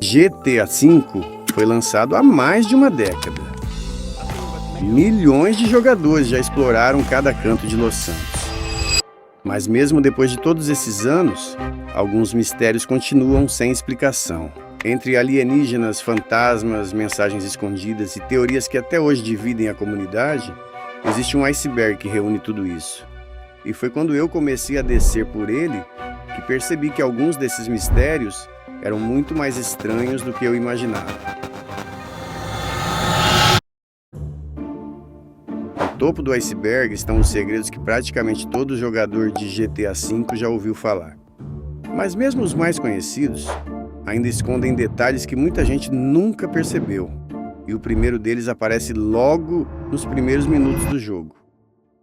GTA V foi lançado há mais de uma década. Milhões de jogadores já exploraram cada canto de Los Santos. Mas mesmo depois de todos esses anos, alguns mistérios continuam sem explicação. Entre alienígenas, fantasmas, mensagens escondidas e teorias que até hoje dividem a comunidade, existe um iceberg que reúne tudo isso. E foi quando eu comecei a descer por ele que percebi que alguns desses mistérios eram muito mais estranhos do que eu imaginava. No topo do iceberg estão os segredos que praticamente todo jogador de GTA V já ouviu falar. Mas mesmo os mais conhecidos ainda escondem detalhes que muita gente nunca percebeu. E o primeiro deles aparece logo nos primeiros minutos do jogo.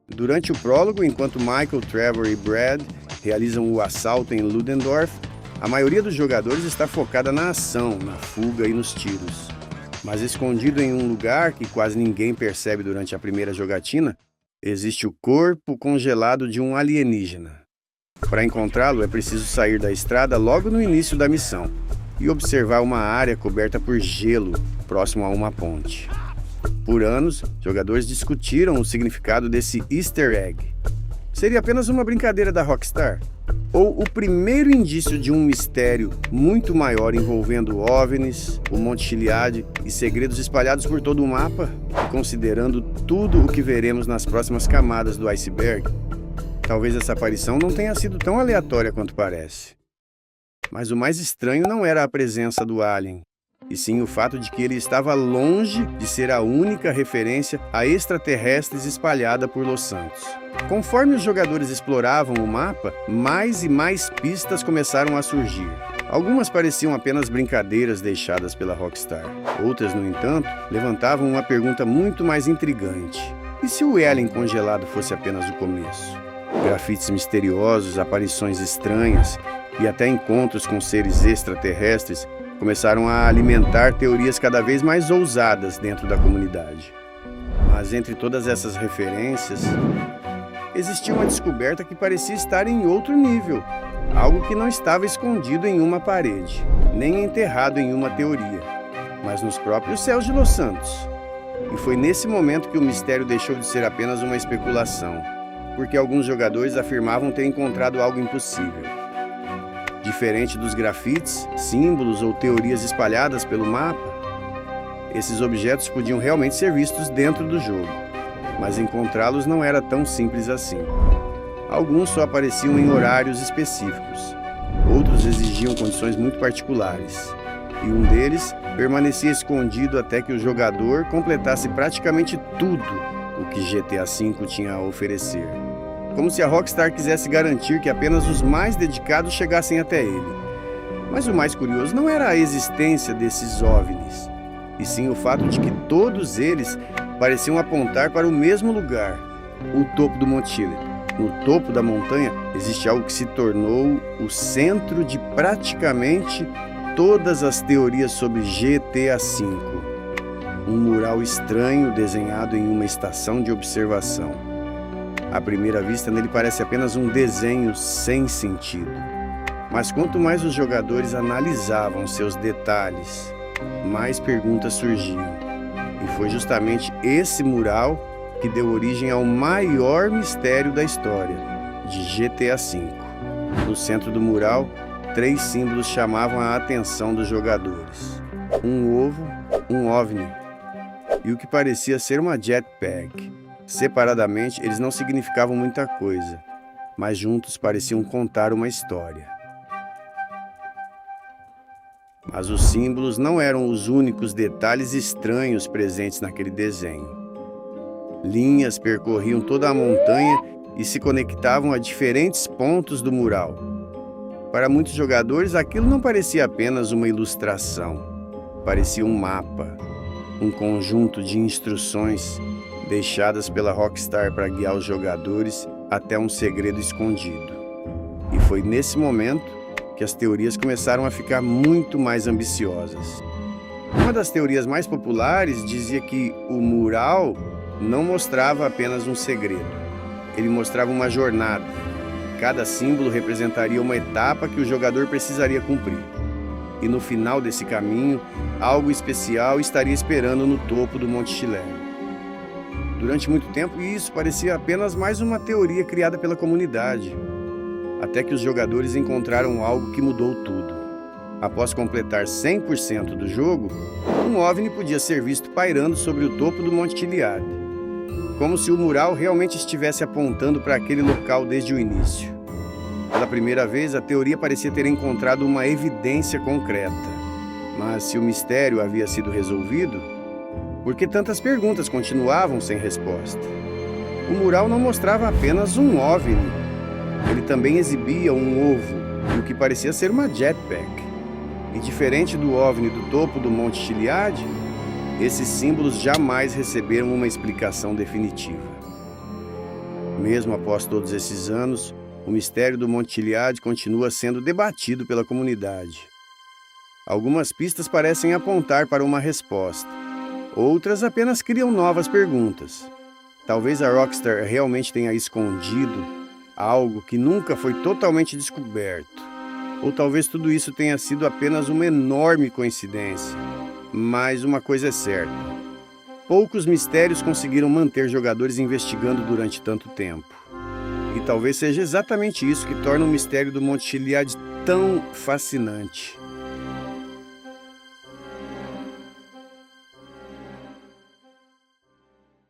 Durante o prólogo, enquanto Michael, Trevor e Brad realizam o assalto em Ludendorff, a maioria dos jogadores está focada na ação, na fuga e nos tiros. Mas escondido em um lugar que quase ninguém percebe durante a primeira jogatina, existe o corpo congelado de um alienígena. Para encontrá-lo, é preciso sair da estrada logo no início da missão e observar uma área coberta por gelo, próximo a uma ponte. Por anos, jogadores discutiram o significado desse Easter egg. Seria apenas uma brincadeira da Rockstar? Ou o primeiro indício de um mistério muito maior envolvendo OVNIs, o Monte Chiliad e segredos espalhados por todo o mapa? E considerando tudo o que veremos nas próximas camadas do iceberg, talvez essa aparição não tenha sido tão aleatória quanto parece. Mas o mais estranho não era a presença do alien, e sim o fato de que ele estava longe de ser a única referência a extraterrestres espalhada por Los Santos. Conforme os jogadores exploravam o mapa, mais e mais pistas começaram a surgir. Algumas pareciam apenas brincadeiras deixadas pela Rockstar. Outras, no entanto, levantavam uma pergunta muito mais intrigante. E se o alien congelado fosse apenas o começo? Grafites misteriosos, aparições estranhas e até encontros com seres extraterrestres começaram a alimentar teorias cada vez mais ousadas dentro da comunidade. Mas entre todas essas referências, existia uma descoberta que parecia estar em outro nível, algo que não estava escondido em uma parede, nem enterrado em uma teoria, mas nos próprios céus de Los Santos. E foi nesse momento que o mistério deixou de ser apenas uma especulação, porque alguns jogadores afirmavam ter encontrado algo impossível. Diferente dos grafites, símbolos ou teorias espalhadas pelo mapa, esses objetos podiam realmente ser vistos dentro do jogo, mas encontrá-los não era tão simples assim. Alguns só apareciam em horários específicos, outros exigiam condições muito particulares, e um deles permanecia escondido até que o jogador completasse praticamente tudo o que GTA V tinha a oferecer. Como se a Rockstar quisesse garantir que apenas os mais dedicados chegassem até ele. Mas o mais curioso não era a existência desses OVNIs, e sim o fato de que todos eles pareciam apontar para o mesmo lugar, o topo do Monte Chiliad. No topo da montanha existe algo que se tornou o centro de praticamente todas as teorias sobre GTA V. Um mural estranho desenhado em uma estação de observação. À primeira vista, nele parece apenas um desenho sem sentido. Mas quanto mais os jogadores analisavam seus detalhes, mais perguntas surgiam. E foi justamente esse mural que deu origem ao maior mistério da história, de GTA V. No centro do mural, 3 símbolos chamavam a atenção dos jogadores. Um ovo, um OVNI e o que parecia ser uma jetpack. Separadamente, eles não significavam muita coisa, mas juntos pareciam contar uma história. Mas os símbolos não eram os únicos detalhes estranhos presentes naquele desenho. Linhas percorriam toda a montanha e se conectavam a diferentes pontos do mural. Para muitos jogadores, aquilo não parecia apenas uma ilustração, parecia um mapa, um conjunto de instruções deixadas pela Rockstar para guiar os jogadores até um segredo escondido. E foi nesse momento que as teorias começaram a ficar muito mais ambiciosas. Uma das teorias mais populares dizia que o mural não mostrava apenas um segredo, ele mostrava uma jornada. Cada símbolo representaria uma etapa que o jogador precisaria cumprir. e no final desse caminho, algo especial estaria esperando no topo do Monte Chiliad. Durante muito tempo, isso parecia apenas mais uma teoria criada pela comunidade, até que os jogadores encontraram algo que mudou tudo. Após completar 100% do jogo, um OVNI podia ser visto pairando sobre o topo do Monte Chiliad, como se o mural realmente estivesse apontando para aquele local desde o início. Pela primeira vez, a teoria parecia ter encontrado uma evidência concreta. Mas se o mistério havia sido resolvido, por que tantas perguntas continuavam sem resposta? O mural não mostrava apenas um OVNI. Ele também exibia um ovo e o que parecia ser uma jetpack. E diferente do OVNI do topo do Monte Chiliad, esses símbolos jamais receberam uma explicação definitiva. Mesmo após todos esses anos, o mistério do Monte Chiliad continua sendo debatido pela comunidade. Algumas pistas parecem apontar para uma resposta. Outras apenas criam novas perguntas. Talvez a Rockstar realmente tenha escondido algo que nunca foi totalmente descoberto. Ou talvez tudo isso tenha sido apenas uma enorme coincidência. Mas uma coisa é certa: poucos mistérios conseguiram manter jogadores investigando durante tanto tempo. E talvez seja exatamente isso que torna o mistério do Monte Chiliad tão fascinante.